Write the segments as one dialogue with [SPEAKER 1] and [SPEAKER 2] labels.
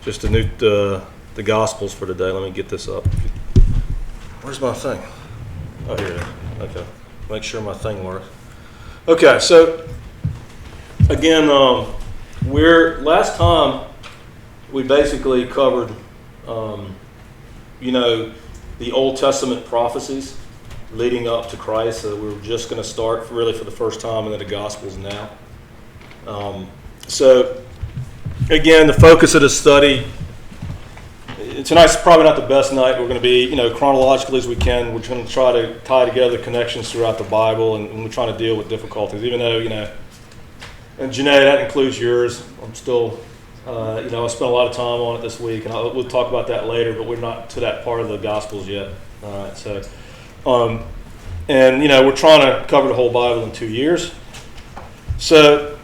[SPEAKER 1] just the Gospels for today. Let me get this up. Where's my thing? Oh, here it is. Okay. Make sure my thing works. Okay, so again, last time we basically covered, the Old Testament prophecies leading up to Christ. So we're just going to start really for the first time in the Gospels now. So again, the focus of the study, tonight's probably not the best night. We're going to be, chronologically as we can. We're going to try to tie together connections throughout the Bible, and we're trying to deal with difficulties, even though, and Janae, that includes yours. I'm still, I spent a lot of time on it this week, and we'll talk about that later, but we're not to that part of the Gospels yet. All right, so, we're trying to cover the whole Bible in 2 years. So,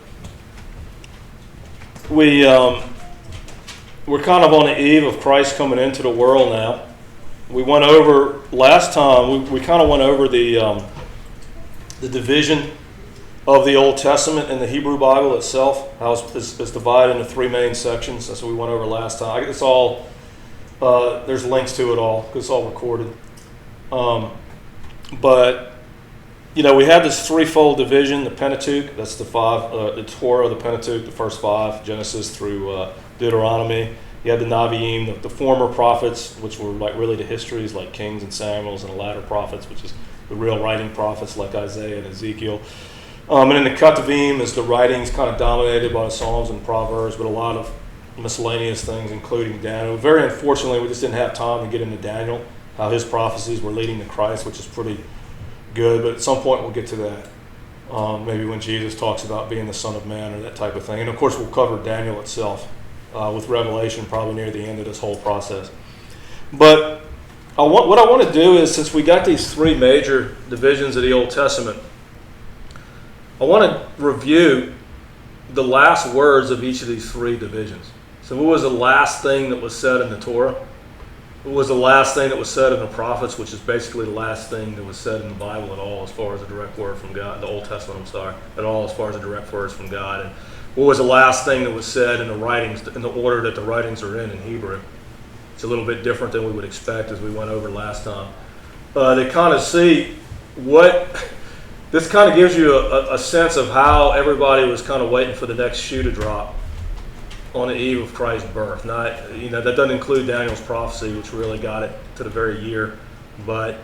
[SPEAKER 1] we're kind of on the eve of Christ coming into the world now. We went over last time. We kind of went over the division of the Old Testament and the Hebrew Bible itself. How it's divided into three main sections. That's what we went over last time. It's all there's links to it all because it's all recorded. But we have this threefold division: the Pentateuch. That's the Torah, the Pentateuch, the first five, Genesis through Deuteronomy. You had the Naviim, the former prophets, which were like really the histories, like Kings and Samuels, and the latter prophets, which is the real writing prophets like Isaiah and Ezekiel. And then the Ketuvim is the writings kind of dominated by the Psalms and Proverbs, but a lot of miscellaneous things, including Daniel. Very unfortunately, we just didn't have time to get into Daniel, how his prophecies were leading to Christ, which is pretty good, but at some point we'll get to that. Maybe when Jesus talks about being the Son of Man or that type of thing. And of course we'll cover Daniel itself with Revelation probably near the end of this whole process. But what I want to do is, since we got these three major divisions of the Old Testament, I want to review the last words of each of these three divisions. So what was the last thing that was said in the Torah? What was the last thing that was said in the prophets, which is basically the last thing that was said in the Bible at all as far as a direct word from God, the Old Testament, at all as far as a direct words from God. And what was the last thing that was said in the writings, in the order that the writings are in Hebrew? It's a little bit different than we would expect as we went over last time. They kind of see this kind of gives you a sense of how everybody was kind of waiting for the next shoe to drop on the eve of Christ's birth. Not, that doesn't include Daniel's prophecy, which really got it to the very year, but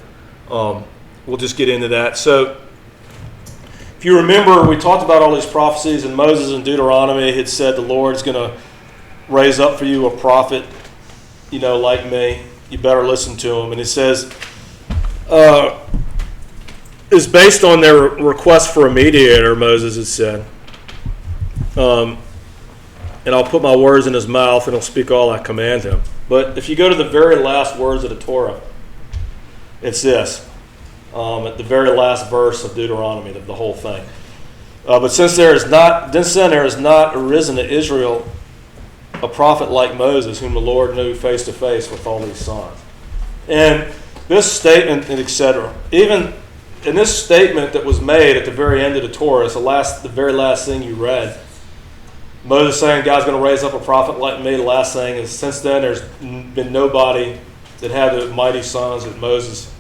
[SPEAKER 1] we'll just get into that. So, if you remember, we talked about all these prophecies, and Moses in Deuteronomy had said the Lord's going to raise up for you a prophet, like me. You better listen to him. And it says, is based on their request for a mediator, Moses had said. And I'll put my words in his mouth, and he'll speak all I command him. But if you go to the very last words of the Torah, it's this. At the very last verse of Deuteronomy, the whole thing. But since then there has not arisen to Israel a prophet like Moses, whom the Lord knew face to face with all these signs. And this statement, and etc. Even in this statement that was made at the very end of the Torah, it's the very last thing you read. Moses saying God's going to raise up a prophet like me. The last thing is, since then there's been nobody that had the mighty sons that Moses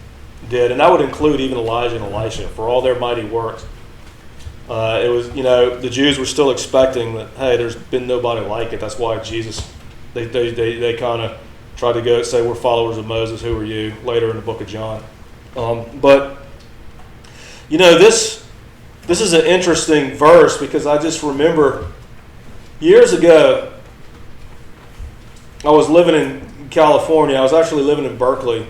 [SPEAKER 1] did, and that would include even Elijah and Elisha for all their mighty works. It was, the Jews were still expecting that, hey, there's been nobody like it. That's why Jesus, they kind of tried to go say, we're followers of Moses. Who are you? Later in the book of John. But this is an interesting verse because I just remember years ago I was living in California. I was actually living in Berkeley.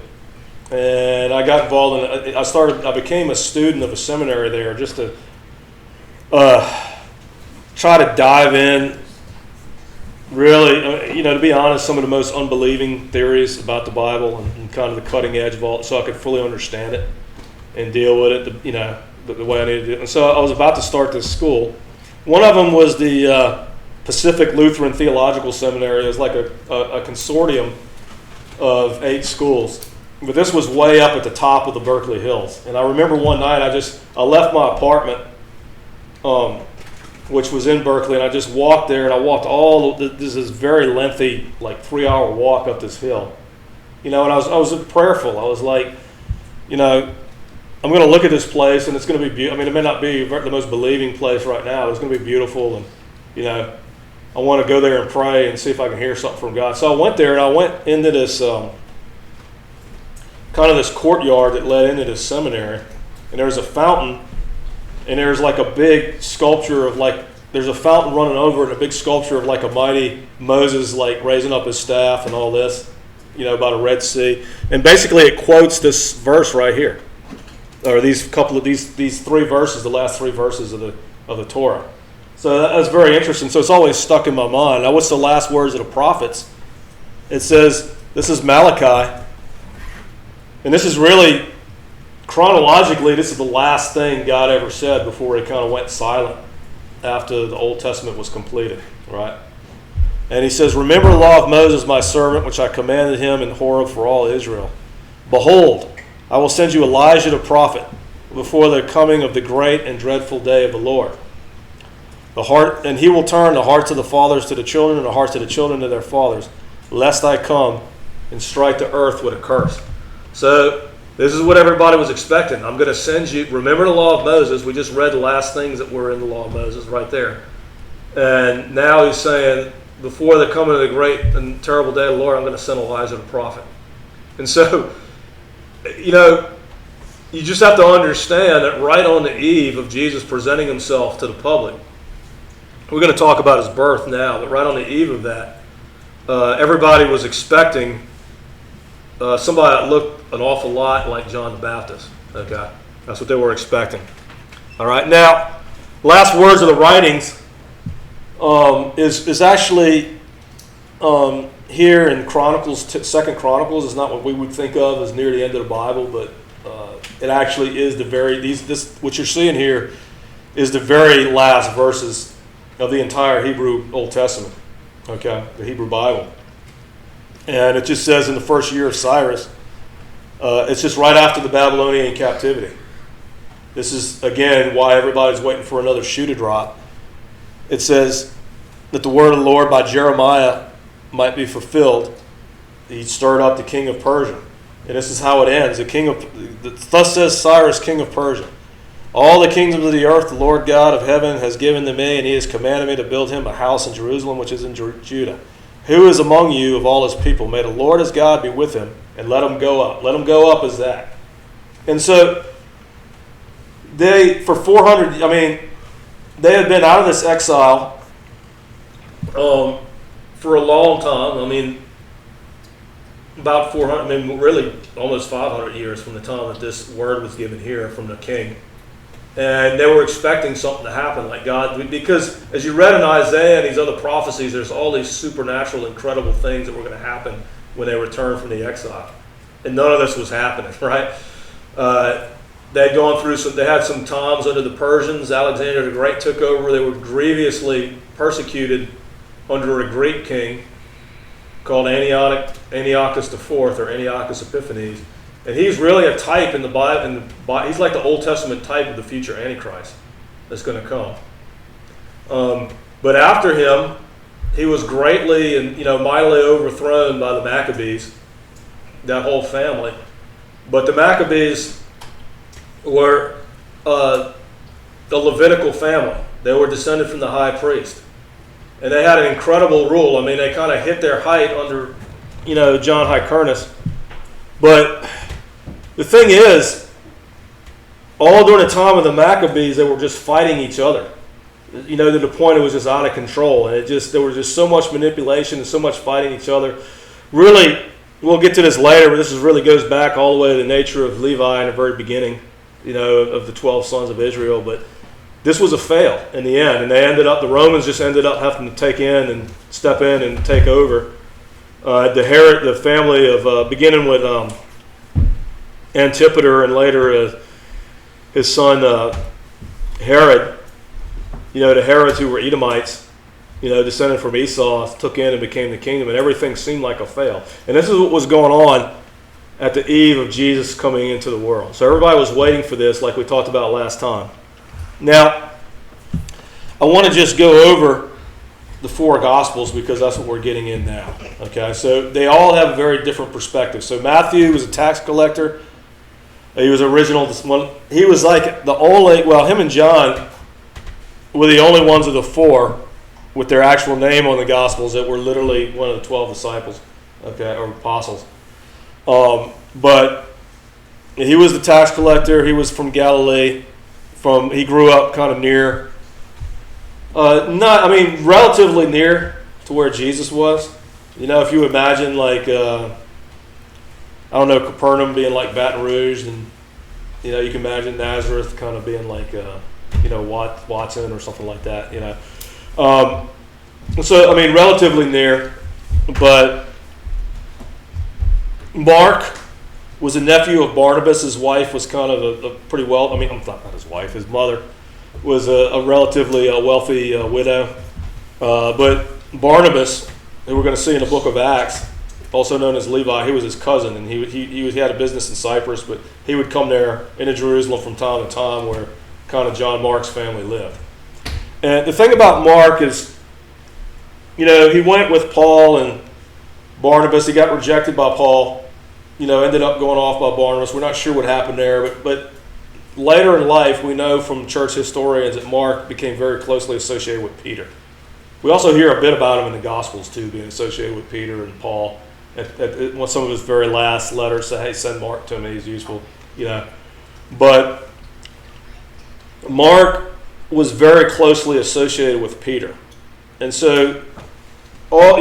[SPEAKER 1] And I got involved in. I became a student of a seminary there just to try to dive in. Really, to be honest, some of the most unbelieving theories about the Bible and kind of the cutting edge of all, so I could fully understand it and deal with it. The way I needed to. And so I was about to start this school. One of them was the Pacific Lutheran Theological Seminary. It was like a consortium of 8 schools. But this was way up at the top of the Berkeley Hills. And I remember one night I left my apartment. which was in Berkeley, and I just walked there, and I walked this is very lengthy, like 3-hour walk up this hill. And I was prayerful. I was like, I'm going to look at this place, and it's going to be beautiful. I mean, it may not be the most believing place right now. It's going to be beautiful, and, I want to go there and pray and see if I can hear something from God. So I went there, and I went into this kind of this courtyard that led into this seminary, and there was a fountain, and there's like a big sculpture of there's a fountain running over it, and a big sculpture of like a mighty Moses like raising up his staff and all this, by the Red Sea. And basically it quotes this verse right here. Or these three verses, the last three verses of the Torah. So that was very interesting. So it's always stuck in my mind. Now, what's the last words of the prophets? It says, this is Malachi, and this is really, chronologically, this is the last thing God ever said before he kind of went silent after the Old Testament was completed, right? And he says, remember the law of Moses, my servant, which I commanded him in Horeb for all Israel. Behold, I will send you Elijah the prophet before the coming of the great and dreadful day of the Lord. And he will turn the hearts of the fathers to the children and the hearts of the children to their fathers, lest I come and strike the earth with a curse. So this is what everybody was expecting. I'm going to send you, remember the law of Moses. We just read the last things that were in the law of Moses right there. And now he's saying, before the coming of the great and terrible day of the Lord, I'm going to send Elijah the prophet. And so, you just have to understand that right on the eve of Jesus presenting himself to the public, we're going to talk about his birth now, but right on the eve of that, everybody was expecting somebody that looked an awful lot like John the Baptist. Okay, that's what they were expecting. All right, now, last words of the writings is actually here in Chronicles, 2 Chronicles. Is not what we would think of as near the end of the Bible, but it actually is what you're seeing here is the very last verses of the entire Hebrew Old Testament, okay, the Hebrew Bible. And it just says in the first year of Cyrus, it's just right after the Babylonian captivity. This is, again, why everybody's waiting for another shoe to drop. It says that the word of the Lord by Jeremiah might be fulfilled. He stirred up the king of Persia. And this is how it ends. Thus says Cyrus, king of Persia. All the kingdoms of the earth, the Lord God of heaven has given to me, and he has commanded me to build him a house in Jerusalem, which is in Judah. Who is among you of all his people? May the Lord his God be with him, and let him go up. Let him go up as that. And so, they had been out of this exile for a long time. About 400, really almost 500 years from the time that this word was given here from the king. And they were expecting something to happen like God, because as you read in Isaiah and these other prophecies, there's all these supernatural, incredible things that were going to happen when they returned from the exile. And none of this was happening, right? They had gone through they had some times under the Persians. Alexander the Great took over. They were grievously persecuted under a Greek king called Antiochus IV or Antiochus Epiphanes. And he's really a type in the Bible. He's like the Old Testament type of the future Antichrist that's going to come. But after him, he was greatly and mightily overthrown by the Maccabees, that whole family. But the Maccabees were the Levitical family. They were descended from the high priest. And they had an incredible rule. They kind of hit their height under, John Hyrcanus. But the thing is, all during the time of the Maccabees, they were just fighting each other. To the point it was just out of control. And there was just so much manipulation and so much fighting each other. Really, we'll get to this later, but this really goes back all the way to the nature of Levi in the very beginning, of the 12 sons of Israel. But this was a fail in the end. And the Romans just ended up having to step in and take over. The family of, beginning with Antipater and later his son Herod, the Herods who were Edomites, descended from Esau, took in and became the kingdom, and everything seemed like a fail. And this is what was going on at the eve of Jesus coming into the world. So everybody was waiting for this, like we talked about last time. Now, I want to just go over the four Gospels because that's what we're getting in now. Okay, so they all have a very different perspective. So Matthew was a tax collector. He was original. He was like the only, well, him and John were the only ones of the four with their actual name on the Gospels that were literally one of the 12 disciples, okay, or apostles. But he was the tax collector. He was from Galilee. He grew up kind of near, relatively near to where Jesus was. You know, if you imagine like, Capernaum being like Baton Rouge, and you know, you can imagine Nazareth kind of being like, Watson or something like that. You know, relatively near, but Mark was a nephew of Barnabas. His wife was kind of a pretty well, not his wife, his mother was a relatively wealthy widow. But Barnabas, who we're going to see in the book of Acts, also known as Levi, he was his cousin, and he had a business in Cyprus, but he would come there into Jerusalem from time to time where kind of John Mark's family lived. And the thing about Mark is, you know, he went with Paul and Barnabas. He got rejected by Paul, you know, ended up going off by Barnabas. We're not sure what happened there, but later in life, we know from church historians that Mark became very closely associated with Peter. We also hear a bit about him in the Gospels, too, being associated with Peter and Paul. At some of his very last letters say, hey, send Mark to me, he's useful, you know. But Mark was very closely associated with Peter. And so all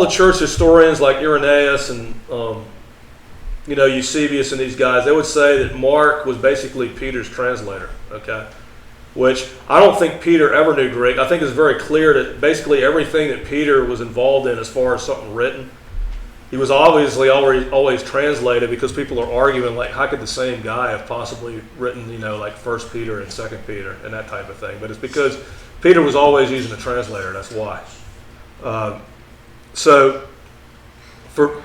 [SPEAKER 1] the church historians like Irenaeus and Eusebius and these guys, they would say that Mark was basically Peter's translator, okay? Which I don't think Peter ever knew Greek. I think it's very clear that basically everything that Peter was involved in as far as something written, he was obviously always translated, because people are arguing, like, how could the same guy have possibly written, like 1 Peter and 2 Peter and that type of thing. But it's because Peter was always using a translator, that's why.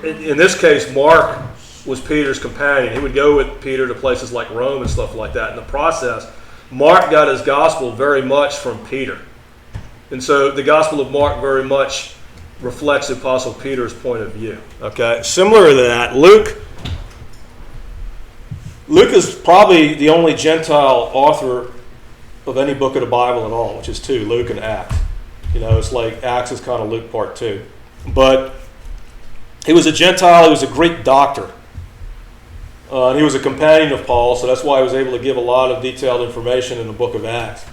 [SPEAKER 1] In this case, Mark was Peter's companion. He would go with Peter to places like Rome and stuff like that. In the process, Mark got his gospel very much from Peter. And so the Gospel of Mark very much reflects the Apostle Peter's point of view. Okay. Similar to that, Luke is probably the only Gentile author of any book of the Bible at all, which is two, Luke and Acts. You know, it's like Acts is kind of Luke part 2. But he was a Gentile, he was a Greek doctor. And he was a companion of Paul, so that's why he was able to give a lot of detailed information in the book of Acts.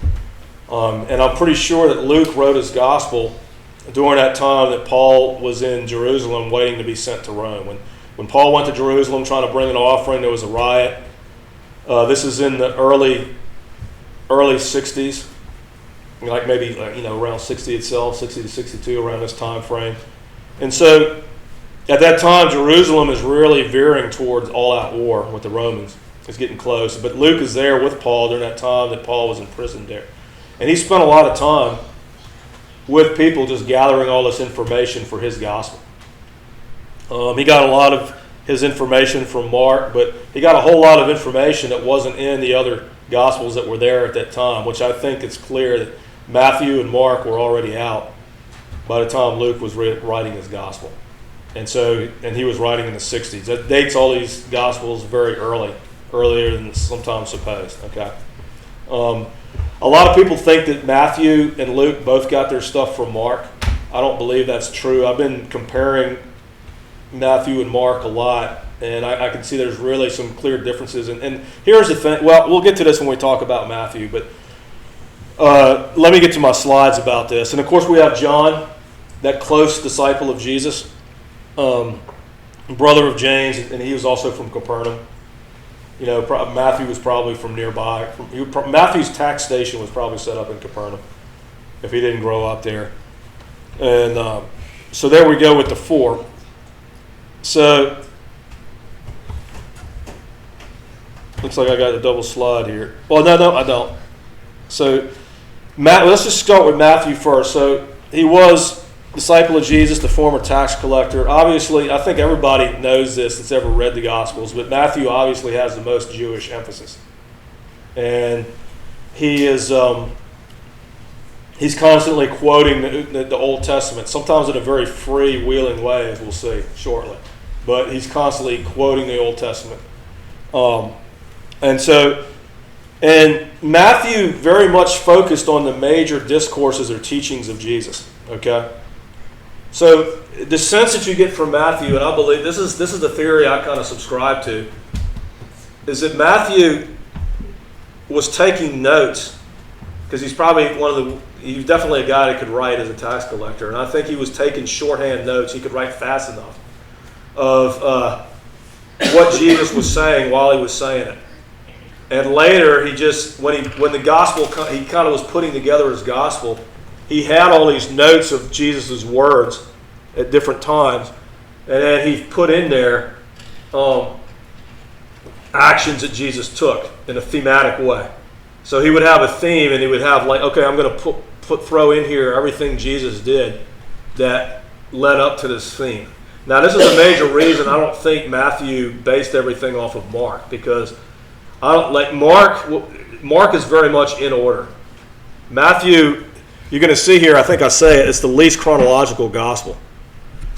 [SPEAKER 1] And I'm pretty sure that Luke wrote his gospel during that time that Paul was in Jerusalem waiting to be sent to Rome. When Paul went to Jerusalem trying to bring an offering, there was a riot. This is in the early 60s, like maybe around 60 itself, 60 to 62, around this time frame. And so at that time, Jerusalem is really veering towards all-out war with the Romans. It's getting close. But Luke is there with Paul during that time that Paul was imprisoned there. And he spent a lot of time with people just gathering all this information for his gospel. He got a lot of his information from Mark, but he got a whole lot of information that wasn't in the other gospels that were there at that time, which I think it's clear that Matthew and Mark were already out by the time Luke was writing his gospel. And he was writing in the 60s. That dates all these gospels very earlier than sometimes supposed. Okay. A lot of people think that Matthew and Luke both got their stuff from Mark. I don't believe that's true. I've been comparing Matthew and Mark a lot, and I can see there's really some clear differences. And here's the thing. Well, we'll get to this when we talk about Matthew, but let me get to my slides about this. And of course, we have John, that close disciple of Jesus, brother of James, and he was also from Capernaum. Matthew was probably from nearby. Matthew's tax station was probably set up in Capernaum if he didn't grow up there. And so there we go with the 4. So looks like I got a double slide here. Well, no, I don't. So let's just start with Matthew first. So he was disciple of Jesus, the former tax collector. Obviously, I think everybody knows this that's ever read the Gospels, but Matthew obviously has the most Jewish emphasis. And he is he's constantly quoting the Old Testament, sometimes in a very freewheeling way, as we'll see shortly. But he's constantly quoting the Old Testament. And Matthew very much focused on the major discourses or teachings of Jesus. Okay? So the sense that you get from Matthew, and I believe this is the theory I kind of subscribe to, is that Matthew was taking notes, because he's probably he's definitely a guy that could write as a tax collector, and I think he was taking shorthand notes. He could write fast enough of what Jesus was saying while he was saying it. And later, he just, when the gospel, he kind of was putting together his gospel, he had all these notes of Jesus' words at different times, and then he put in there actions that Jesus took in a thematic way. So he would have a theme, and he would have like, okay, I'm going to throw in here everything Jesus did that led up to this theme. Now, this is a major reason I don't think Matthew based everything off of Mark, because I don't like Mark is very much in order. Matthew, you're going to see here, I think I say it's the least chronological gospel.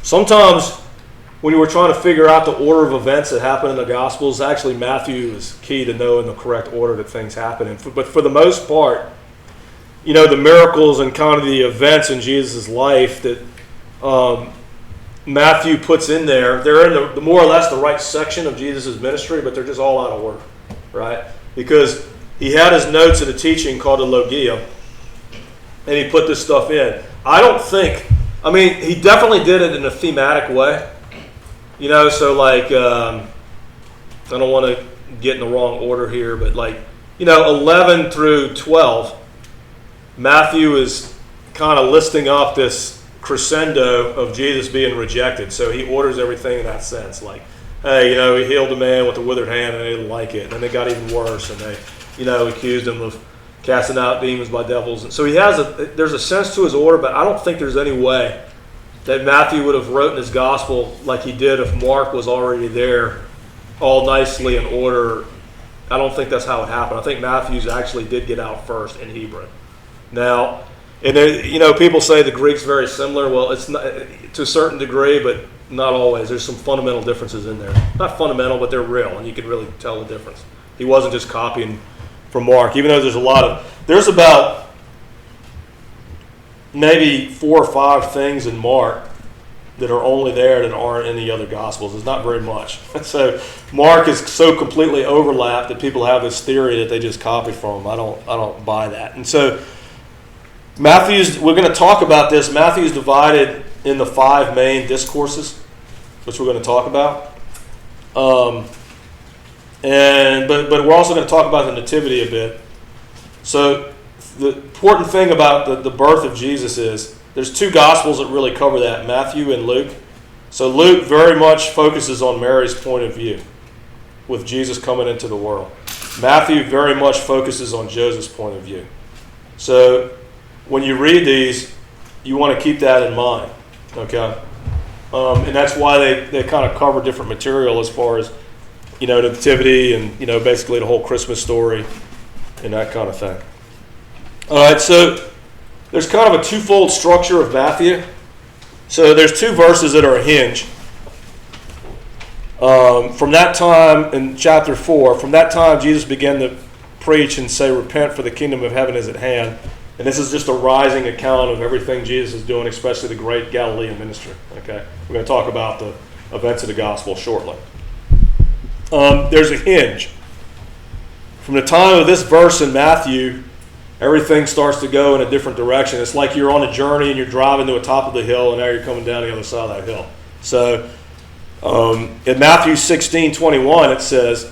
[SPEAKER 1] Sometimes when you were trying to figure out the order of events that happen in the Gospels, actually Matthew is key to knowing the correct order that things happen. But for the most part, the miracles and kind of the events in Jesus' life that Matthew puts in there, they're in the more or less the right section of Jesus' ministry, but they're just all out of order, right? Because he had his notes of the teaching called the Logia, and he put this stuff in. He definitely did it in a thematic way. So like, I don't want to get in the wrong order here, but 11 through 12, Matthew is kind of listing up this crescendo of Jesus being rejected. So he orders everything in that sense. Like, hey, he healed a man with a withered hand and they didn't like it. And then it got even worse, and they, accused him of casting out demons by devils. And so there's a sense to his order, but I don't think there's any way that Matthew would have written his gospel like he did if Mark was already there all nicely in order. I don't think that's how it happened. I think Matthew's actually did get out first in Hebrew. Now, people say the Greek's very similar. Well, it's not to a certain degree, but not always. There's some fundamental differences in there. Not fundamental, but they're real, and you can really tell the difference. He wasn't just copying from Mark, even though there's about maybe 4 or 5 things in Mark that are only there that aren't in the other Gospels. It's not very much. So Mark is so completely overlapped that people have this theory that they just copy from him. I don't buy that. And so we're going to talk about this. Matthew's divided into 5 main discourses, which we're going to talk about. But we're also going to talk about the nativity a bit. So the important thing about the birth of Jesus is there's 2 Gospels that really cover that, Matthew and Luke. So Luke very much focuses on Mary's point of view with Jesus coming into the world. Matthew very much focuses on Joseph's point of view. So when you read these, you want to keep that in mind, okay? And that's why they kind of cover different material as far as, the nativity and, basically the whole Christmas story and that kind of thing. All right, so there's kind of a twofold structure of Matthew. So there's 2 verses that are a hinge. From that time, in chapter 4, from that time Jesus began to preach and say, repent, for the kingdom of heaven is at hand. And this is just a rising account of everything Jesus is doing, especially the great Galilean ministry. Okay, we're going to talk about the events of the gospel shortly. There's a hinge. From the time of this verse in Matthew, everything starts to go in a different direction. It's like you're on a journey and you're driving to the top of the hill, and now you're coming down the other side of that hill. So in Matthew 16:21, it says,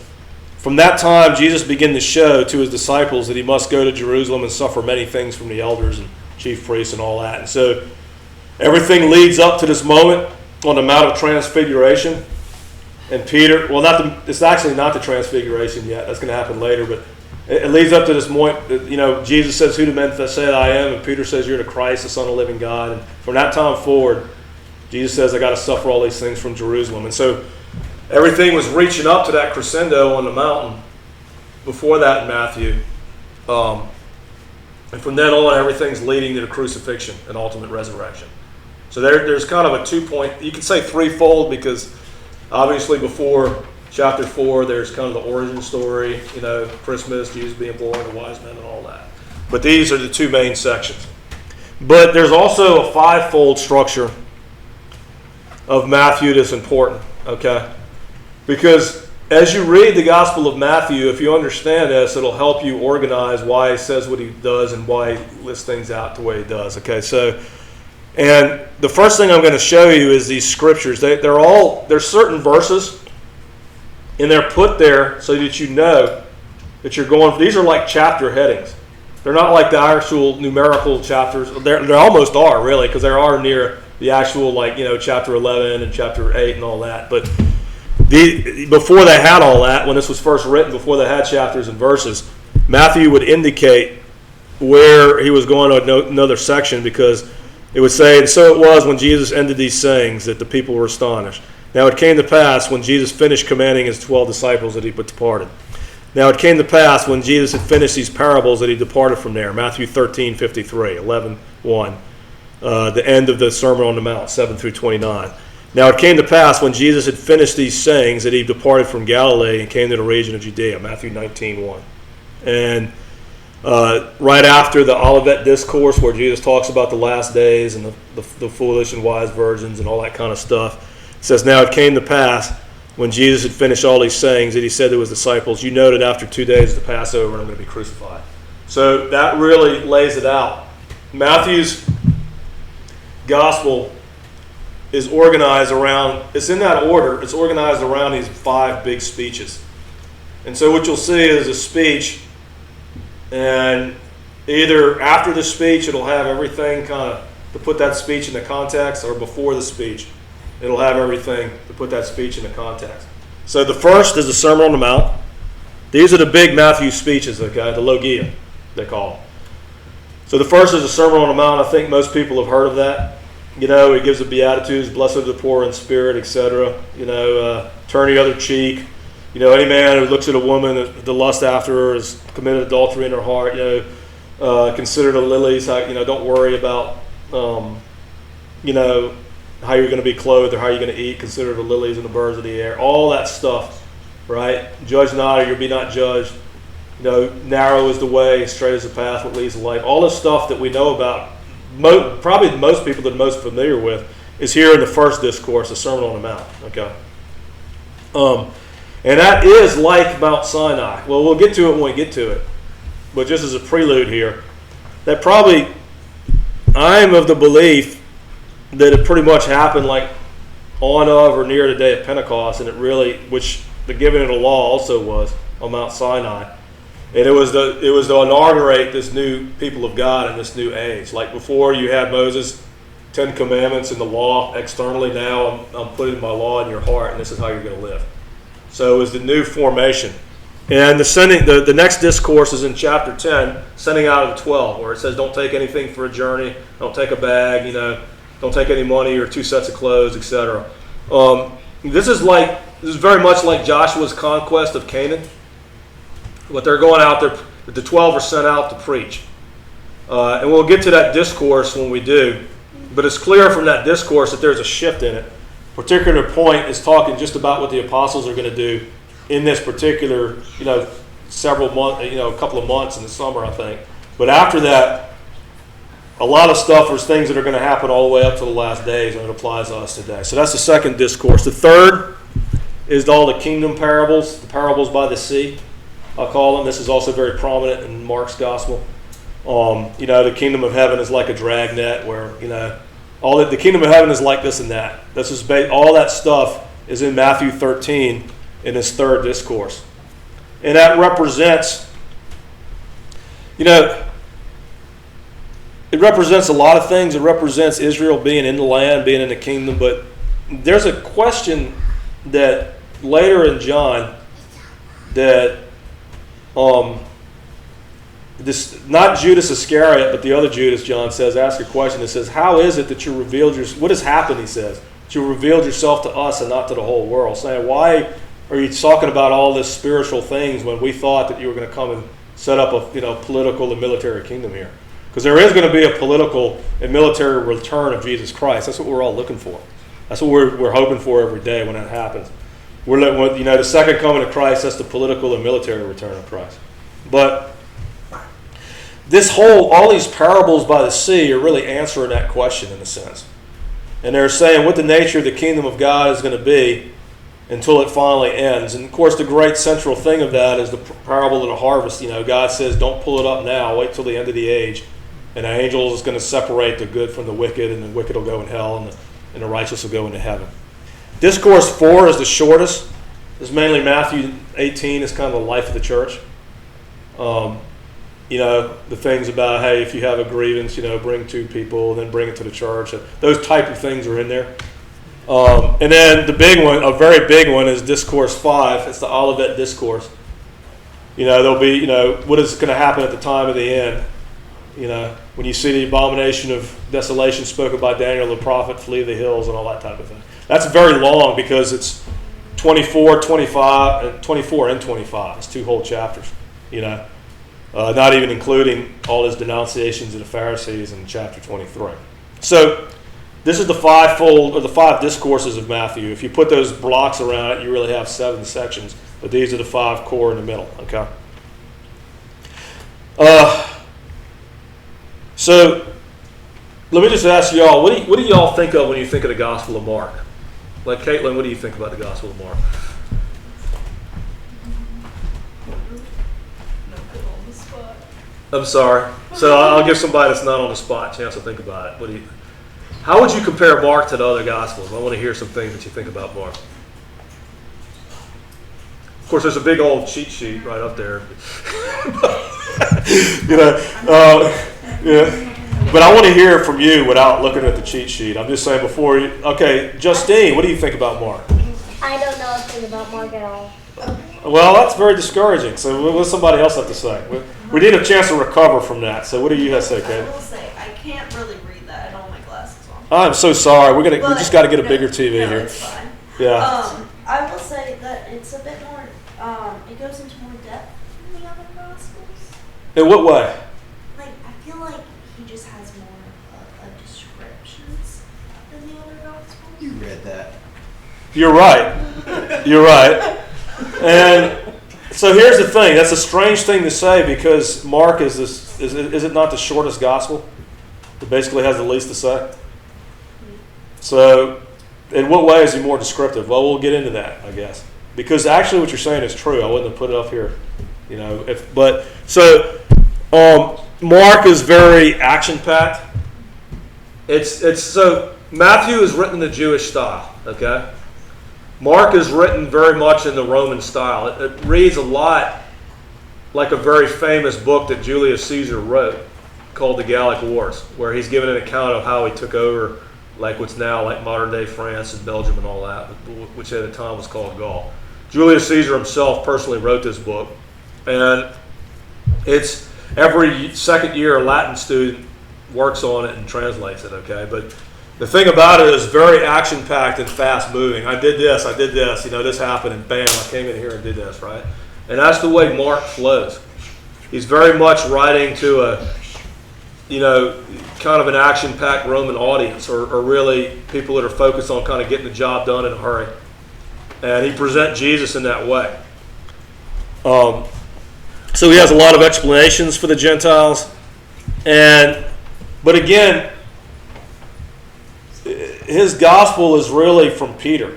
[SPEAKER 1] from that time Jesus began to show to his disciples that he must go to Jerusalem and suffer many things from the elders and chief priests and all that. And so everything leads up to this moment on the Mount of Transfiguration. And Peter, it's actually not the Transfiguration yet. That's going to happen later, but it leads up to this point that, Jesus says, who do men say that I am? And Peter says, you're the Christ, the Son of the living God. And from that time forward, Jesus says, I got to suffer all these things from Jerusalem. And so everything was reaching up to that crescendo on the mountain before that in Matthew. And from then on, everything's leading to the crucifixion and ultimate resurrection. So there's kind of a 2-point, you could say threefold, because obviously before chapter 4, there's kind of the origin story, Christmas, Jesus being born, the wise men, and all that. But these are the 2 main sections. But there's also a 5-fold structure of Matthew that's important, okay? Because as you read the Gospel of Matthew, if you understand this, it'll help you organize why he says what he does and why he lists things out the way he does, okay? So, and the first thing I'm going to show you is these scriptures. There's certain verses, and they're put there so that you know that you're going, these are like chapter headings. They're not like the actual numerical chapters. They almost are, really, because they are near the actual, chapter 11 and chapter 8 and all that. But before they had all that, when this was first written, before they had chapters and verses, Matthew would indicate where he was going to another section, because it would say, and so it was when Jesus ended these sayings that the people were astonished. Now it came to pass when Jesus finished commanding his 12 disciples that he departed. Now it came to pass when Jesus had finished these parables that he departed from there. Matthew 13:53, 11:1, the end of the Sermon on the Mount, 7 through 29. Now it came to pass when Jesus had finished these sayings that he departed from Galilee and came to the region of Judea. Matthew 19:1. And right after the Olivet Discourse, where Jesus talks about the last days and the foolish and wise virgins and all that kind of stuff, it says, now it came to pass when Jesus had finished all these sayings that he said to his disciples, you know that after 2 days of the Passover and I'm going to be crucified. So that really lays it out. Matthew's gospel is organized around, it's in that order, it's organized around these 5 big speeches. And so what you'll see is a speech, and either after the speech it'll have everything kind of to put that speech in the context, or before the speech it'll have everything to put that speech in the context. So the first is the Sermon on the Mount. These are the big Matthew speeches, okay, the Logia, they call them. So the first is the Sermon on the Mount. I think most people have heard of that. He gives the Beatitudes, blessed are the poor in spirit, etc. Turn the other cheek. Any man who looks at a woman, the lust after her has committed adultery in her heart. Consider the lilies. Don't worry about, how you're going to be clothed or how you're going to eat. Consider the lilies and the birds of the air. All that stuff, right? Judge not, or you'll be not judged. Narrow is the way, straight is the path, what leads to life. All this stuff that we know about, probably most people that are most familiar with, is here in the first discourse, the Sermon on the Mount. Okay, and that is like Mount Sinai. Well, we'll get to it when we get to it. But just as a prelude here, that probably, I'm of the belief that it pretty much happened like on of or near the day of Pentecost, and it really, which the giving of the law also was on Mount Sinai. And it was to inaugurate this new people of God in this new age. Like before, you had Moses' 10 Commandments and the law externally. Now I'm putting my law in your heart, and this is how you're going to live. So it was the new formation. And the next discourse is in chapter 10, sending out of the 12, where it says, don't take anything for a journey, don't take a bag, don't take any money or 2 sets of clothes, etc. This is very much like Joshua's conquest of Canaan. But they're going out there, the 12 are sent out to preach. And we'll get to that discourse when we do. But it's clear from that discourse that there's a shift in it. A particular point is talking just about what the apostles are going to do in this particular, several months, a couple of months in the summer, I think. But after that, a lot of stuff is things that are going to happen all the way up to the last days, and it applies to us today. So that's the second discourse. The third is all the kingdom parables, the parables by the sea, I'll call them. This is also very prominent in Mark's gospel. The kingdom of heaven is like a dragnet, where the kingdom of heaven is like this and that. This is all that stuff is in Matthew 13 in his third discourse, and that represents, it represents a lot of things. It represents Israel being in the land, being in the kingdom. But there's a question that later in John that. Not Judas Iscariot, but the other Judas, John says, ask a question that says, how is it that you revealed what has happened, he says, that you revealed yourself to us and not to the whole world? Saying, why are you talking about all this spiritual things when we thought that you were going to come and set up a political and military kingdom here. Because there is going to be a political and military return of Jesus Christ. That's what we're all looking for. That's what we're hoping for every day when that happens. The second coming of Christ, that's the political and military return of Christ. But all these parables by the sea are really answering that question in a sense. And they're saying what the nature of the kingdom of God is going to be until it finally ends. And of course, the great central thing of that is the parable of the harvest. God says, don't pull it up now, wait till the end of the age. And the angel is going to separate the good from the wicked, and the wicked will go in hell, and the righteous will go into heaven. Discourse 4 is the shortest. It's mainly Matthew 18 is kind of the life of the church. The things about, hey, if you have a grievance, bring 2 people, and then bring it to the church. Those type of things are in there. And then the big one, a very big one, is Discourse 5. It's the Olivet Discourse. There'll be, what is going to happen at the time of the end. When you see the abomination of desolation spoken by Daniel the prophet, flee the hills and all that type of thing. That's very long because it's 24, 25, 24 and 25. It's 2 whole chapters, not even including all his denunciations of the Pharisees in chapter 23. So this is the 5 discourses of Matthew. If you put those blocks around it, you really have 7 sections, but these are the 5 core in the middle, okay? So let me just ask y'all, what do y'all think of when you think of the Gospel of Mark? Like Caitlin, what do you think about the Gospel of Mark? I'm sorry. So I'll give somebody that's not on the spot a chance to think about it. How would you compare Mark to the other Gospels? I want to hear some things that you think about Mark. Of course, there's a big old cheat sheet right up there. But I want to hear from you without looking at the cheat sheet. I'm just saying before you. Okay, Justine, what do you think about Mark?
[SPEAKER 2] I don't know anything about Mark at all.
[SPEAKER 1] Well, that's very discouraging. So what does somebody else have to say? We need a chance to recover from that. So what do you have to say, Kate?
[SPEAKER 3] I will say, I can't really read that. I don't have my glasses on.
[SPEAKER 1] I'm so sorry. We just got to get a bigger TV here.
[SPEAKER 3] It's fine.
[SPEAKER 1] Yeah.
[SPEAKER 3] I will say that it's a bit more, it goes into more depth than the other Gospels.
[SPEAKER 1] In what way?
[SPEAKER 3] Like, I feel like he just has more descriptions than the other Gospels.
[SPEAKER 4] You read that.
[SPEAKER 1] You're right. You're right. And so here's the thing. That's a strange thing to say because Mark is it not the shortest gospel? It basically has the least to say. So in what way is he more descriptive? Well, we'll get into that, I guess. Because actually what you're saying is true. I wouldn't have put it up here. Mark is very action-packed. So Matthew is written in the Jewish style, okay? Mark is written very much in the Roman style. It reads a lot like a very famous book that Julius Caesar wrote called The Gallic Wars, where he's given an account of how he took over like what's now like modern-day France and Belgium and all that, which at the time was called Gaul. Julius Caesar himself personally wrote this book, and it's every second year a Latin student works on it and translates it, okay? But the thing about it is very action-packed and fast-moving. I did this, this happened, and bam, I came in here and did this, right? And that's the way Mark flows. He's very much writing to a, kind of an action-packed Roman audience, or really people that are focused on kind of getting the job done in a hurry. And he presents Jesus in that way. So he has a lot of explanations for the Gentiles. But again, his gospel is really from Peter.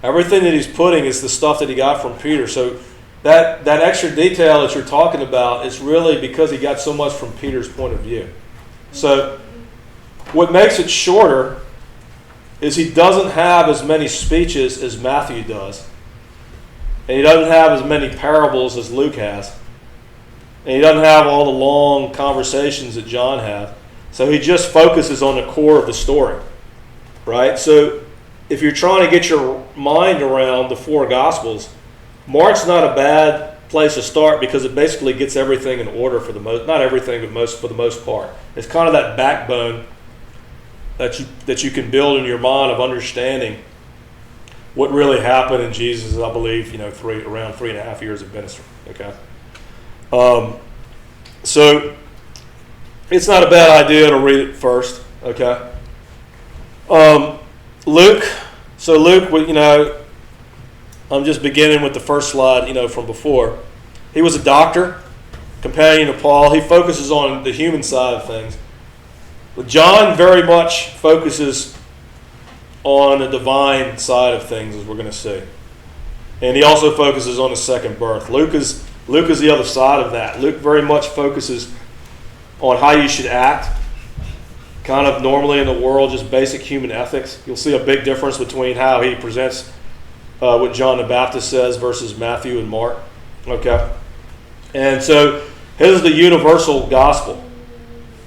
[SPEAKER 1] Everything that he's putting is the stuff that he got from Peter. So that extra detail that you're talking about is really because he got so much from Peter's point of view. So what makes it shorter is he doesn't have as many speeches as Matthew does. And he doesn't have as many parables as Luke has. And he doesn't have all the long conversations that John has. So he just focuses on the core of the story. Right? So if you're trying to get your mind around the 4 Gospels, Mark's not a bad place to start because it basically gets everything in order for the most, not everything, but for the most part. It's kind of that backbone that you can build in your mind of understanding what really happened in Jesus, I believe, around 3.5 years of ministry. Okay. So it's not a bad idea to read it first, okay? Luke. So Luke, I'm just beginning with the first slide, from before. He was a doctor, companion of Paul. He focuses on the human side of things. But John very much focuses on the divine side of things, as we're going to see. And he also focuses on the second birth. Luke is the other side of that. Luke very much focuses on how you should act, kind of normally in the world, just basic human ethics. You'll see a big difference between how he presents what John the Baptist says versus Matthew and Mark. Okay? And so his is the universal gospel.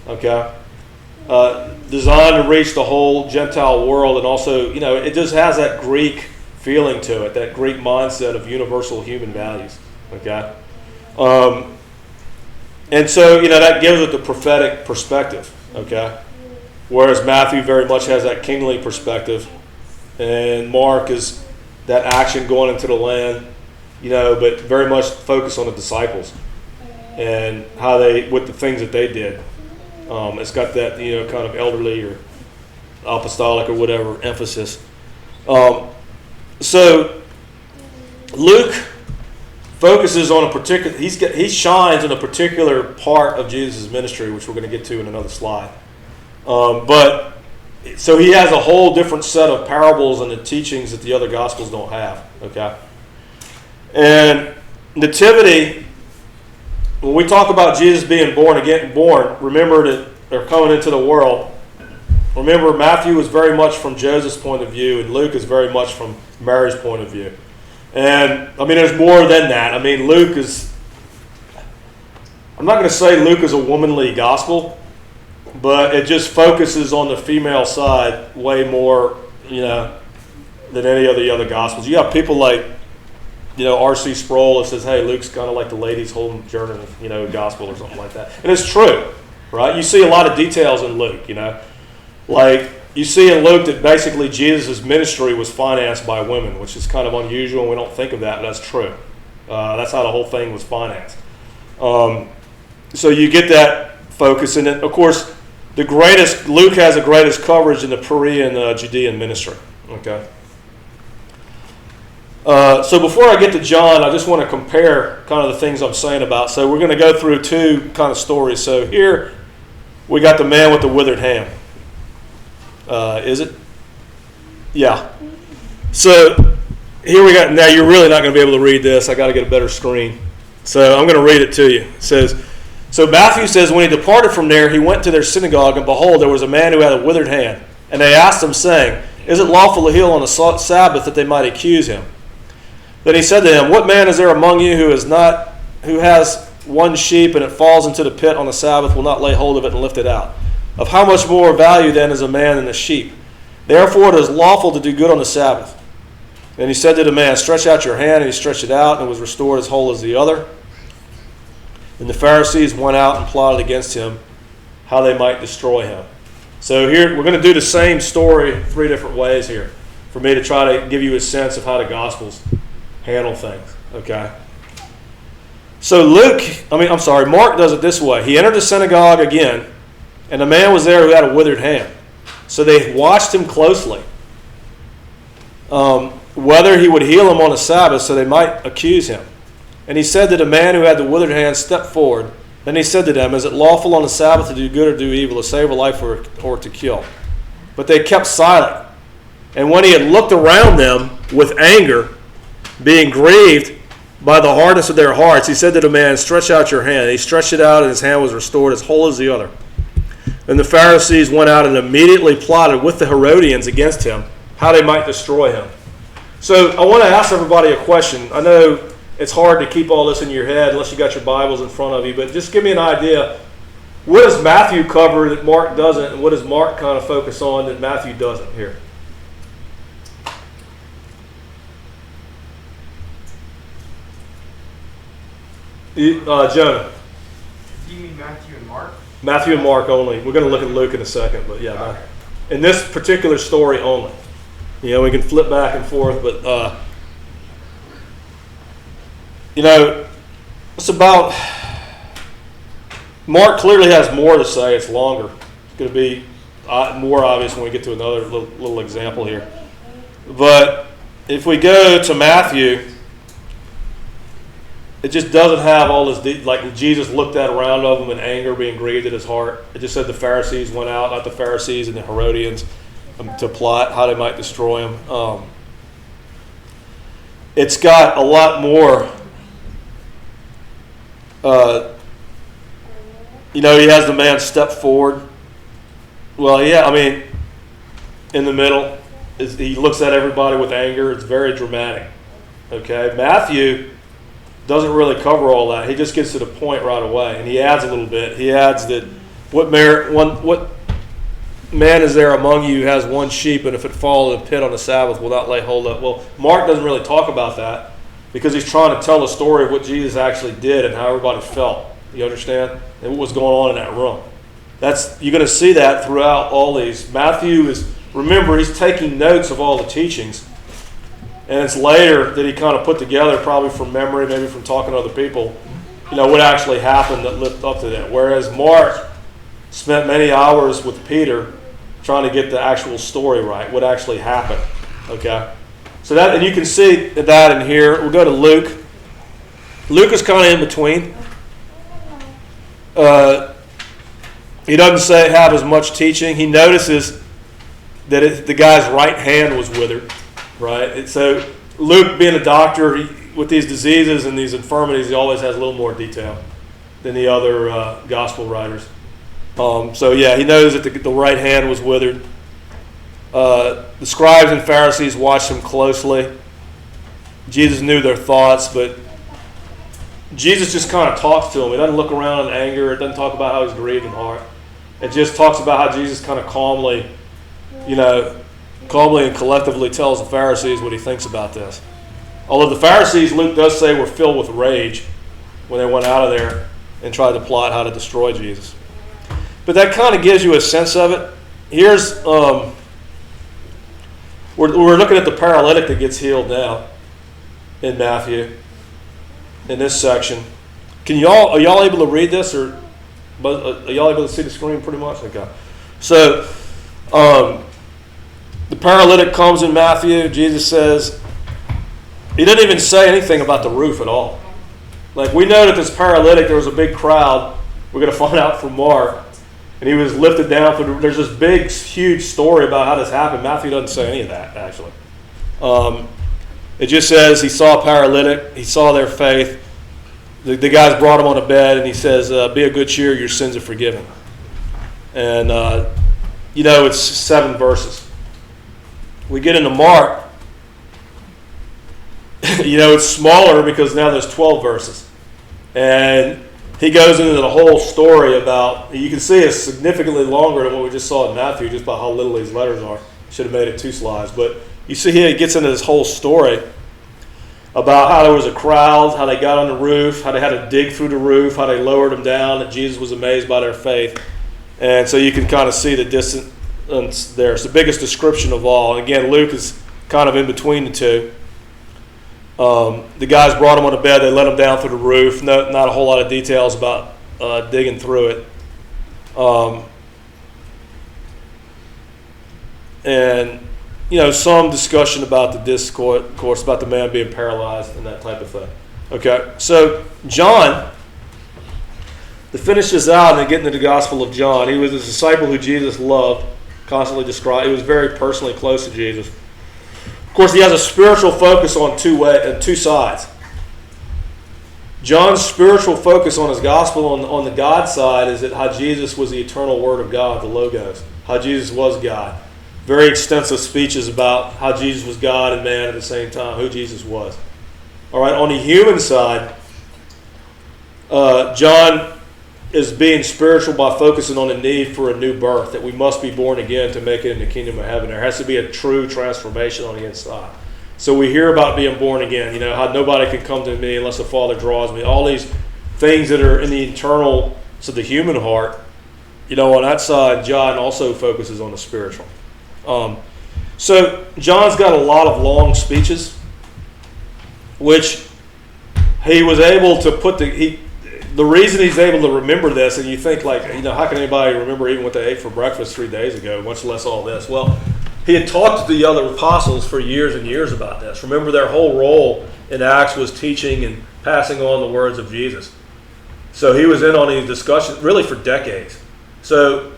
[SPEAKER 1] Okay? Designed to reach the whole Gentile world, and also, it just has that Greek feeling to it, that Greek mindset of universal human values. Okay? And so, that gives it the prophetic perspective. Okay? Whereas Matthew very much has that kingly perspective, and Mark is that action going into the land, but very much focused on the disciples and with the things that they did. It's got that, kind of elderly or apostolic or whatever emphasis. So Luke focuses on a particular, he shines in a particular part of Jesus' ministry, which we're going to get to in another slide. But so he has a whole different set of parables and the teachings that the other gospels don't have. Okay, and nativity. When we talk about Jesus being born and getting born, remember that they're coming into the world. Remember, Matthew is very much from Joseph's point of view, and Luke is very much from Mary's point of view. And there's more than that. Luke is. I'm not going to say Luke is a womanly gospel, but it just focuses on the female side way more, than any of the other gospels. You have people like, R.C. Sproul that says, hey, Luke's kind of like the ladies' home journal, gospel or something like that. And it's true, right? You see a lot of details in Luke, Like, you see in Luke that basically Jesus' ministry was financed by women, which is kind of unusual, and we don't think of that, but that's true. That's how the whole thing was financed. So you get that focus. And then, of course, Luke has the greatest coverage in the Perean Judean ministry. Okay. So before I get to John, I just want to compare kind of the things I'm saying about. So we're going to go through two kind of stories. So here we got the man with the withered hand. Is it? Yeah. So here we got. Now you're really not going to be able to read this. I got to get a better screen. So I'm going to read it to you. It says, so Matthew says, when he departed from there, he went to their synagogue, and behold, there was a man who had a withered hand. And they asked him, saying, is it lawful to heal on the Sabbath, that they might accuse him? Then he said to them, what man is there among you who has one sheep, and it falls into the pit on the Sabbath, will not lay hold of it and lift it out? Of how much more value then is a man than a sheep? Therefore it is lawful to do good on the Sabbath. Then he said to the man, stretch out your hand, and he stretched it out, and it was restored as whole as the other. And the Pharisees went out and plotted against him, how they might destroy him. So here we're going to do the same story 3 different ways here, for me to try to give you a sense of how the Gospels handle things. Okay. So Mark does it this way. He entered the synagogue again, and a man was there who had a withered hand. So they watched him closely, whether he would heal him on the Sabbath, so they might accuse him. And he said to the man who had the withered hand, step forward. Then he said to them, is it lawful on the Sabbath to do good or do evil, to save a life or to kill? But they kept silent. And when he had looked around them with anger, being grieved by the hardness of their hearts, he said to the man, stretch out your hand. And he stretched it out, and his hand was restored as whole as the other. And the Pharisees went out and immediately plotted with the Herodians against him, how they might destroy him. So I want to ask everybody a question. I know it's hard to keep all this in your head unless you got your Bibles in front of you, but just give me an idea. What does Matthew cover that Mark doesn't, and what does Mark kind of focus on that Matthew doesn't here? Jonah.
[SPEAKER 4] Do you mean Matthew and Mark?
[SPEAKER 1] Matthew and Mark only. We're going to look at Luke in a second, but yeah,
[SPEAKER 4] Okay.
[SPEAKER 1] In this particular story only. We can flip back and forth, but it's about Mark clearly has more to say. It's longer. It's going to be more obvious when we get to another little example here. But if we go to Matthew, it just doesn't have all this, like Jesus looked at around of them in anger, being grieved at his heart. It just said the Pharisees went out, not the Pharisees and the Herodians, to plot how they might destroy him. It's got a lot more. He has the man step forward. Well, yeah, I mean, in the middle, he looks at everybody with anger. It's very dramatic. Okay, Matthew doesn't really cover all that. He just gets to the point right away, and he adds a little bit. He adds that what man is there among you who has one sheep, and if it fall in a pit on the Sabbath, will not lay hold of it? Well, Mark doesn't really talk about that because he's trying to tell the story of what Jesus actually did and how everybody felt. You understand? And what was going on in that room. You're going to see that throughout all these. Matthew remember, he's taking notes of all the teachings. And it's later that he kind of put together, probably from memory, maybe from talking to other people, what actually happened that lived up to that. Whereas Mark spent many hours with Peter trying to get the actual story right, what actually happened. Okay? So and you can see that in here. We'll go to Luke. Luke is kind of in between. He doesn't have as much teaching. He notices that the guy's right hand was withered, right? And so Luke, being a doctor, with these diseases and these infirmities, he always has a little more detail than the other gospel writers. He knows that the right hand was withered. The scribes and Pharisees watched him closely. Jesus knew their thoughts, but Jesus just kind of talks to him. He doesn't look around in anger. It doesn't talk about how he's grieved in heart. It just talks about how Jesus kind of calmly and collectively tells the Pharisees what he thinks about this. Although the Pharisees, Luke does say, were filled with rage when they went out of there and tried to plot how to destroy Jesus. But that kind of gives you a sense of it. Here's, we're looking at the paralytic that gets healed now in Matthew, in this section. Are y'all able to read this, or are y'all able to see the screen pretty much? Okay. So, the paralytic comes in Matthew. Jesus says, he didn't even say anything about the roof at all. Like, we know that this paralytic, there was a big crowd. We're going to find out from Mark. And he was lifted down. There's this big, huge story about how this happened. Matthew doesn't say any of that, actually. It just says he saw a paralytic. He saw their faith. The guys brought him on a bed, and he says, be of good cheer, your sins are forgiven. And, it's 7 verses. We get into Mark. It's smaller because now there's 12 verses. And he goes into the whole story about, you can see it's significantly longer than what we just saw in Matthew, just by how little these letters are. Should have made it 2 slides. But you see here, he gets into this whole story about how there was a crowd, how they got on the roof, how they had to dig through the roof, how they lowered them down, that Jesus was amazed by their faith. And so you can kind of see the distance there. It's the biggest description of all. And again, Luke is kind of in between the two. The guys brought him on a bed. They let him down through the roof. Not a whole lot of details about digging through it. And some discussion about the discourse about the man being paralyzed and that type of thing. Okay, so John, to finish this out and get into the Gospel of John, he was a disciple who Jesus loved, constantly described. He was very personally close to Jesus. Of course, he has a spiritual focus on two sides. John's spiritual focus on his gospel on the God side is that how Jesus was the eternal Word of God, the Logos, how Jesus was God. Very extensive speeches about how Jesus was God and man at the same time, who Jesus was. All right, on the human side, John is being spiritual by focusing on the need for a new birth, that we must be born again to make it in the kingdom of heaven. There has to be a true transformation on the inside. So we hear about being born again, how nobody can come to me unless the Father draws me. All these things that are in the internal, so the human heart, on that side, John also focuses on the spiritual. So John's got a lot of long speeches, which he was able to put the reason he's able to remember this, and you think like, how can anybody remember even what they ate for breakfast 3 days ago, much less all this? Well, he had talked to the other apostles for years and years about this. Remember, their whole role in Acts was teaching and passing on the words of Jesus. So he was in on these discussions really for decades. So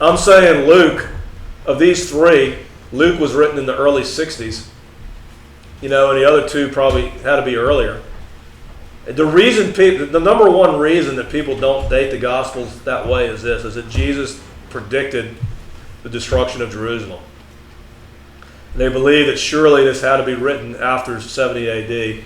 [SPEAKER 1] I'm saying Luke, of these three, Luke was written in the early 60s, and the other two probably had to be earlier. The number one reason that people don't date the Gospels that way is that Jesus predicted the destruction of Jerusalem. And they believe that surely this had to be written after 70 AD,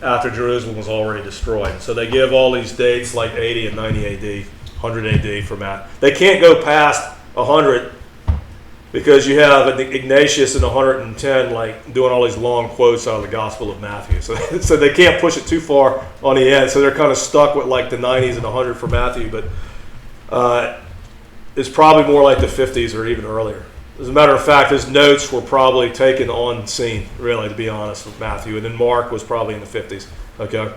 [SPEAKER 1] after Jerusalem was already destroyed. So they give all these dates like 80 and 90 AD, 100 AD for Matt. They can't go past 100 because you have Ignatius in 110 like doing all these long quotes out of the Gospel of Matthew. So they can't push it too far on the end. So they're kind of stuck with like the 90s and 100 for Matthew. But it's probably more like the 50s or even earlier. As a matter of fact, his notes were probably taken on scene, really, to be honest, with Matthew. And then Mark was probably in the 50s, okay?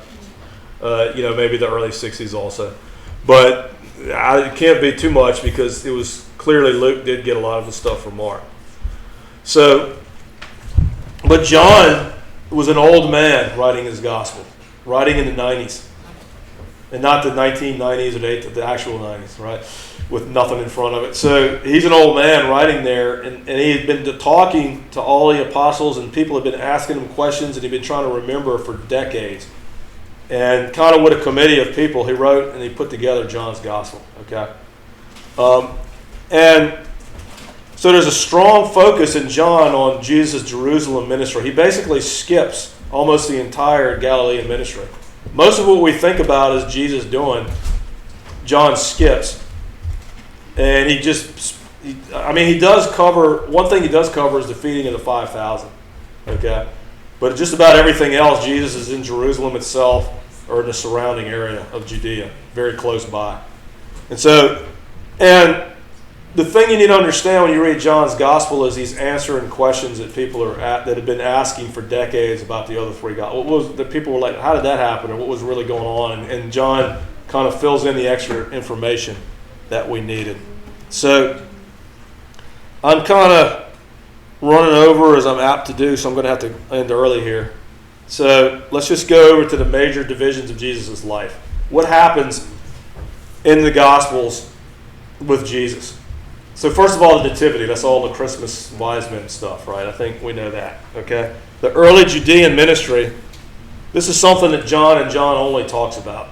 [SPEAKER 1] Maybe the early 60s also. But it can't be too much because it was clearly Luke did get a lot of the stuff from Mark. But John was an old man writing his gospel, writing in the 90s. And not the 1990s or the actual 90s, right? With nothing in front of it. So he's an old man writing there, and he had been talking to all the apostles, and people had been asking him questions, and he'd been trying to remember for decades. And kind of with a committee of people, he wrote and he put together John's gospel. Okay, and so there's a strong focus in John on Jesus' Jerusalem ministry. He basically skips almost the entire Galilean ministry. Most of what we think about as Jesus doing, John skips. And he does cover, one thing he does cover is the feeding of the 5,000. Okay? But just about everything else, Jesus is in Jerusalem itself or in the surrounding area of Judea, very close by. And the thing you need to understand when you read John's gospel is he's answering questions that people that have been asking for decades about the other three gospels. The people were like, how did that happen? Or what was really going on? And John kind of fills in the extra information that we needed. So I'm kind of running over as I'm apt to do, so I'm going to have to end early here. So let's just go over to the major divisions of Jesus' life. What happens in the Gospels with Jesus? So first of all, the nativity. That's all the Christmas wise men stuff, right? I think we know that, okay? The early Judean ministry, this is something that John and John only talks about.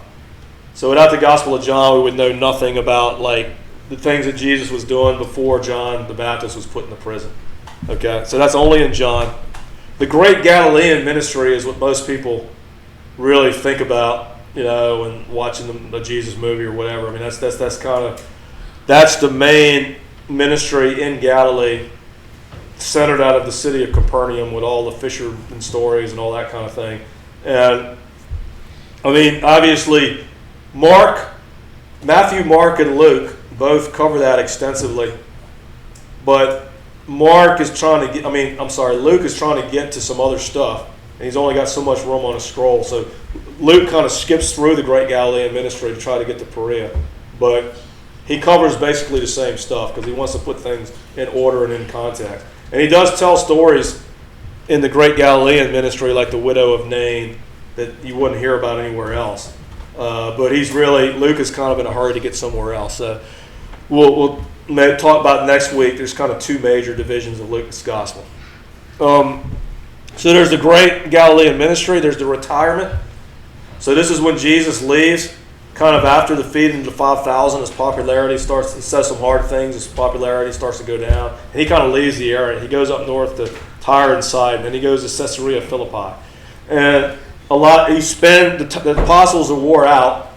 [SPEAKER 1] So without the Gospel of John, we would know nothing about like the things that Jesus was doing before John the Baptist was put in the prison. Okay, so that's only in John. The great Galilean ministry is what most people really think about, when watching the Jesus movie or whatever. I mean, that's the main ministry in Galilee, centered out of the city of Capernaum with all the fishermen stories and all that kind of thing. And I mean, obviously, Matthew, Mark, and Luke both cover that extensively, but Luke is trying to get to some other stuff, and he's only got so much room on a scroll. So Luke kind of skips through the great Galilean ministry to try to get to Perea, but he covers basically the same stuff because he wants to put things in order and in context. And he does tell stories in the great Galilean ministry, like the widow of Nain, that you wouldn't hear about anywhere else. But Luke is kind of in a hurry to get somewhere else. So we'll talk about next week. There's kind of two major divisions of Luke's gospel. So there's the great Galilean ministry. There's the retirement. So this is when Jesus leaves, kind of after the feeding of the 5,000. His popularity starts. He says some hard things. His popularity starts to go down, and he kind of leaves the area. He goes up north to Tyre and Sidon, and then he goes to Caesarea Philippi, and the apostles are wore out,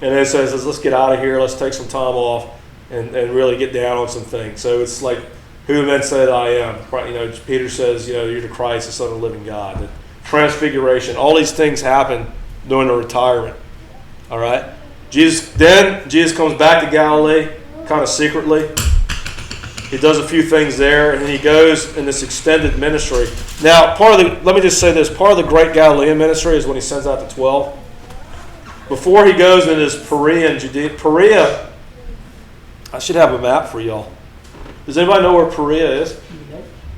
[SPEAKER 1] and it says, let's get out of here, let's take some time off and really get down on some things. So it's like, who the men say that I am? Peter says, you're the Christ, the Son of the living God. The transfiguration, all these things happen during the retirement. All right? Jesus comes back to Galilee, kind of secretly. He does a few things there, and then he goes in this extended ministry. Now, let me just say this, part of the great Galilean ministry is when he sends out the 12. before he goes into this Perea and Judea. Perea, I should have a map for y'all. Does anybody know where Perea is?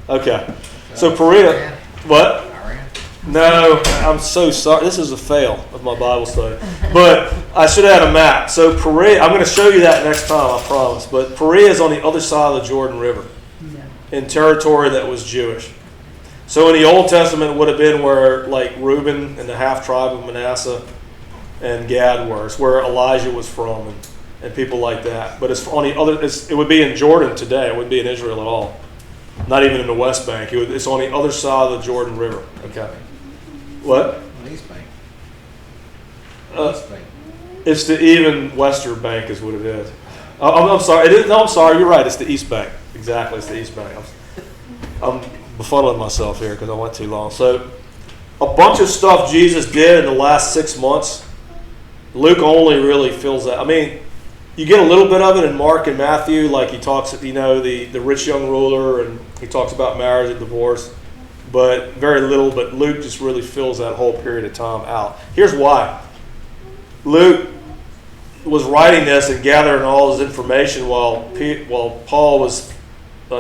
[SPEAKER 1] Okay. So Perea, what? No, I'm so sorry. This is a fail of my Bible study. But I should have had a map. So Perea, I'm going to show you that next time, I promise. But Perea is on the other side of the Jordan River in territory that was Jewish. So in the Old Testament, it would have been where like Reuben and the half tribe of Manasseh and Gad were. It's where Elijah was from and people like that. But it's on the other. It would be in Jordan today. It wouldn't be in Israel at all. Not even in the West Bank. It's on the other side of the Jordan River. Okay. What?
[SPEAKER 5] East Bank. East Bank.
[SPEAKER 1] It's the even Western Bank is what it is. I'm sorry. It is, no, I'm sorry. You're right. It's the East Bank. Exactly. It's the East Bank. I'm befuddling myself here because I went too long. So a bunch of stuff Jesus did in the last 6 months, Luke only really fills that. I mean, you get a little bit of it in Mark and Matthew, like he talks, the rich young ruler, and he talks about marriage and divorce, but very little. But Luke just really fills that whole period of time out. Here's why. Luke was writing this and gathering all this information while Paul was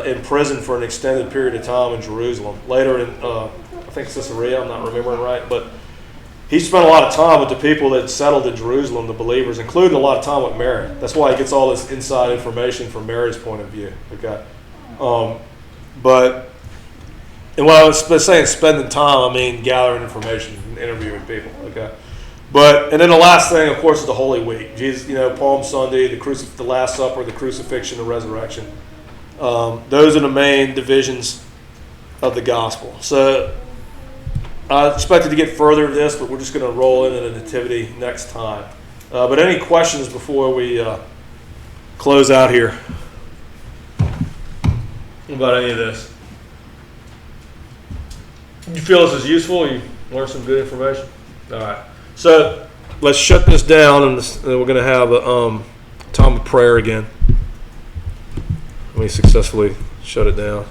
[SPEAKER 1] in prison for an extended period of time in Jerusalem. Later in, I think Caesarea, I'm not remembering right, but he spent a lot of time with the people that settled in Jerusalem, the believers, including a lot of time with Mary. That's why he gets all this inside information from Mary's point of view. Okay, and when I was saying spending time, I mean gathering information and interviewing people. Okay, and then the last thing, of course, is the Holy Week. Jesus, Palm Sunday, the Last Supper, the crucifixion, the resurrection. Those are the main divisions of the gospel. So I expected to get further of this, but we're just going to roll into the nativity next time. But any questions before we close out here about any of this? You feel this is useful? You learned some good information? All right. So let's shut this down, and we're going to have a time of prayer again. Let me successfully shut it down.